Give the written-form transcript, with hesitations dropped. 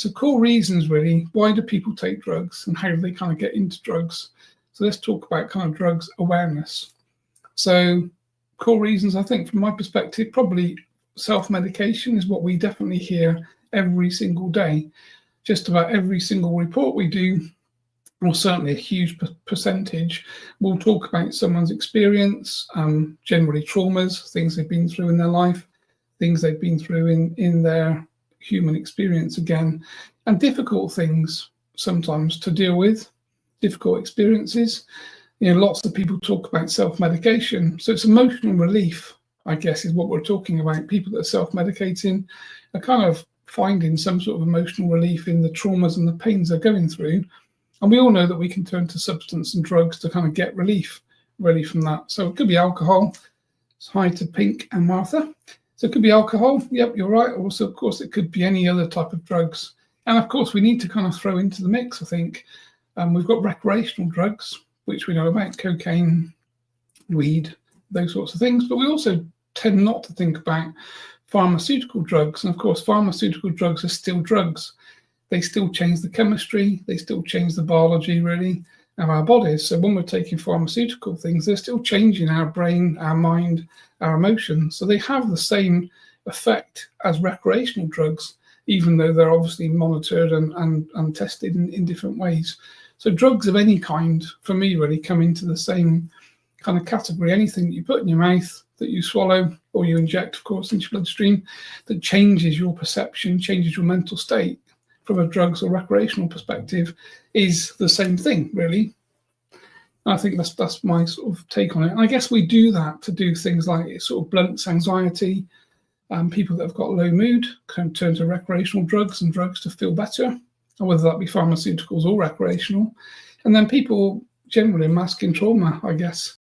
So core reasons really, why do people take drugs and how do they kind of get into drugs? So let's talk about kind of drugs awareness. So core reasons, I think from my perspective, probably self-medication is what we definitely hear every single day. Just about every single report we do, or certainly a huge percentage, will talk about someone's experience, generally traumas, things they've been through in their life, things they've been through in their human experience again, and difficult things sometimes to deal with, difficult experiences. Lots of people talk about self-medication. So it's emotional relief, I guess, is what we're talking about. People that are self-medicating are kind of finding some sort of emotional relief in the traumas and the pains they're going through. And we all know that we can turn to substance and drugs to kind of get relief really from that. So it could be alcohol. Hi to Pink and Martha. So it could be alcohol. Yep, you're right. Also, of course, it could be any other type of drugs. And of course, we need to kind of throw into the mix, I think. We've got recreational drugs, which we know about, cocaine, weed, those sorts of things. But we also tend not to think about pharmaceutical drugs. And of course, pharmaceutical drugs are still drugs. They still change the chemistry. They still change the biology, really, of our bodies. So when we're taking pharmaceutical things, they're still changing our brain, our mind, our emotions. So they have the same effect as recreational drugs, even though they're obviously monitored and tested in different ways. So drugs of any kind, for me, really come into the same kind of category. Anything that you put in your mouth, that you swallow, or you inject, of course, into your bloodstream, that changes your perception, changes your mental state from a drugs or recreational perspective, is the same thing, really. I think that's my sort of take on it. And I guess we do that to do things like it sort of blunts anxiety. People that have got low mood can turn to recreational drugs and drugs to feel better, or whether that be pharmaceuticals or recreational. And then people generally masking trauma, I guess.